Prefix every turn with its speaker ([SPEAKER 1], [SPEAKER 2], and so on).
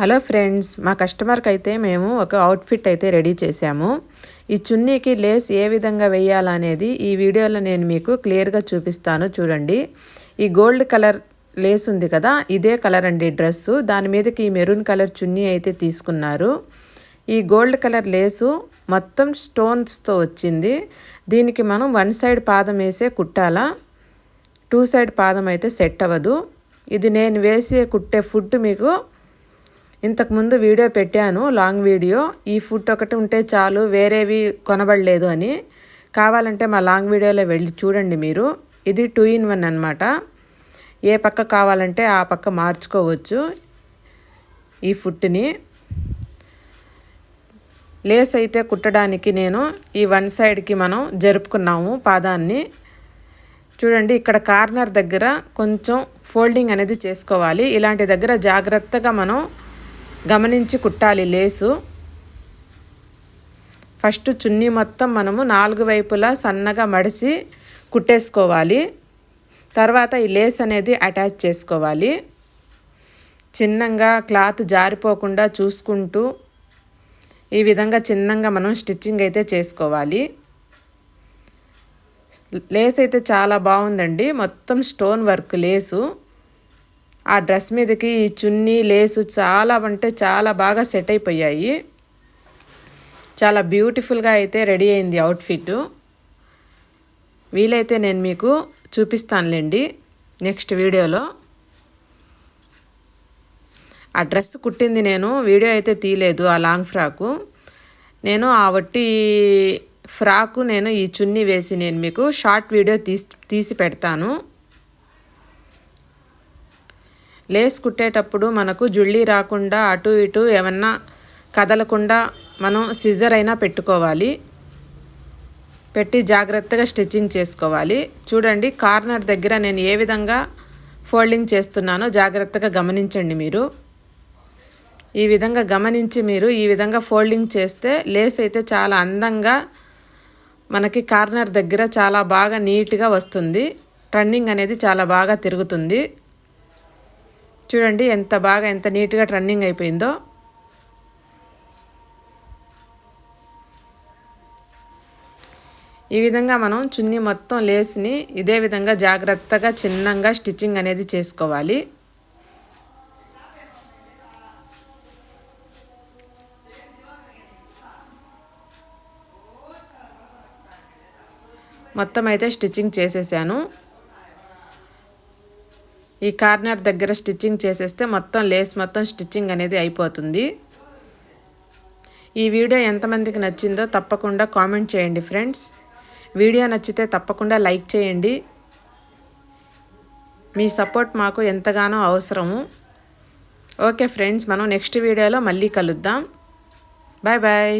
[SPEAKER 1] Hello friends, మా కస్టమర్కి అయితే మేము ఒక అవుట్ఫిట్ అయితే రెడీ చేశాము. ఈ చున్నీకి లేస్ ఏ విధంగా వేయాలనేది ఈ వీడియోలో నేను మీకు క్లియర్గా చూపిస్తాను. చూడండి, ఈ గోల్డ్ కలర్ లేస్ ఉంది కదా, ఇదే కలర్ అండి డ్రెస్సు. దాని మీదకి ఈ మెరూన్ కలర్ చున్నీ అయితే తీసుకున్నారు. ఈ గోల్డ్ కలర్ లేసు మొత్తం స్టోన్స్తో వచ్చింది. దీనికి మనం వన్ సైడ్ పాదం వేసే కుట్టాలా, టూ సైడ్ పాదం అయితే సెట్ అవ్వదు. ఇది నేను వేసే కుట్టే ఫుడ్ మీకు ఇంతకుముందు వీడియో పెట్టాను, లాంగ్ వీడియో. ఈ ఫుడ్ ఒకటి ఉంటే చాలు, వేరేవి కొనబడలేదు అని. కావాలంటే మా లాంగ్ వీడియోలో వెళ్ళి చూడండి మీరు. ఇది 2 in 1 అనమాట. ఏ పక్క కావాలంటే ఆ పక్క మార్చుకోవచ్చు ఈ ఫుట్ని. లేస్ అయితే కుట్టడానికి నేను ఈ వన్ సైడ్కి మనం జరుపుకున్నాము పాదాన్ని. చూడండి, ఇక్కడ కార్నర్ దగ్గర కొంచెం ఫోల్డింగ్ అనేది చేసుకోవాలి. ఇలాంటి దగ్గర జాగ్రత్తగా మనం గమనించి కుట్టాలి లేసు. ఫస్ట్ చున్నీ మొత్తం మనము 4 వైపులా సన్నగా మడిసి కుట్టేసుకోవాలి. తర్వాత ఈ లేస్ అనేది అటాచ్ చేసుకోవాలి. చిన్నగా క్లాత్ జారిపోకుండా చూసుకుంటూ ఈ విధంగా చిన్నగా మనం స్టిచ్చింగ్ అయితే చేసుకోవాలి. లేస్ అయితే చాలా బాగుందండి, మొత్తం స్టోన్ వర్క్ లేసు. ఆ డ్రెస్ మీదకి ఈ చున్నీ లేసు చాలా అంటే చాలా బాగా సెట్ అయిపోయాయి. చాలా బ్యూటిఫుల్గా అయితే రెడీ అయింది అవుట్ఫిట్. వీలైతే నేను మీకు చూపిస్తానులేండి నెక్స్ట్ వీడియోలో. ఆ డ్రెస్ కుట్టింది నేను వీడియో అయితే తీయలేదు, ఆ లాంగ్ ఫ్రాకు. నేను ఆ వట్టి ఫ్రాకు నేను ఈ చున్నీ వేసి నేను మీకు షార్ట్ వీడియో తీసి పెడతాను. లేస్ కుట్టేటప్పుడు మనకు జుళ్ళి రాకుండా అటు ఇటు ఏమన్నా కదలకుండా మనం సిజర్ అయినా పెట్టుకోవాలి. పెట్టి జాగ్రత్తగా స్టిచ్చింగ్ చేసుకోవాలి. చూడండి, కార్నర్ దగ్గర నేను ఏ విధంగా ఫోల్డింగ్ చేస్తున్నానో జాగ్రత్తగా గమనించండి మీరు. ఈ విధంగా గమనించి మీరు ఈ విధంగా ఫోల్డింగ్ చేస్తే లేస్ అయితే చాలా అందంగా మనకి కార్నర్ దగ్గర చాలా బాగా నీట్గా వస్తుంది. టర్నింగ్ అనేది చాలా బాగా తిరుగుతుంది. చూడండి ఎంత బాగా ఎంత నీట్గా టర్నింగ్ అయిపోయిందో. ఈ విధంగా మనం చున్నీ మొత్తం లేస్ని ఇదే విధంగా జాగ్రత్తగా చిన్నగా స్టిచ్చింగ్ అనేది చేసుకోవాలి. మొత్తం అయితే స్టిచ్చింగ్ చేసేసాను. ఈ కార్నర్ దగ్గర స్టిచ్చింగ్ చేసేస్తే మొత్తం లేస్ మొత్తం స్టిచ్చింగ్ అనేది అయిపోతుంది. ఈ వీడియో ఎంతమందికి నచ్చిందో తప్పకుండా కామెంట్ చేయండి ఫ్రెండ్స్. వీడియో నచ్చితే తప్పకుండా లైక్ చేయండి. మీ సపోర్ట్ మాకు ఎంతగానో అవసరము. ఓకే ఫ్రెండ్స్, మనం నెక్స్ట్ వీడియోలో మళ్ళీ కలుద్దాం. Bye bye.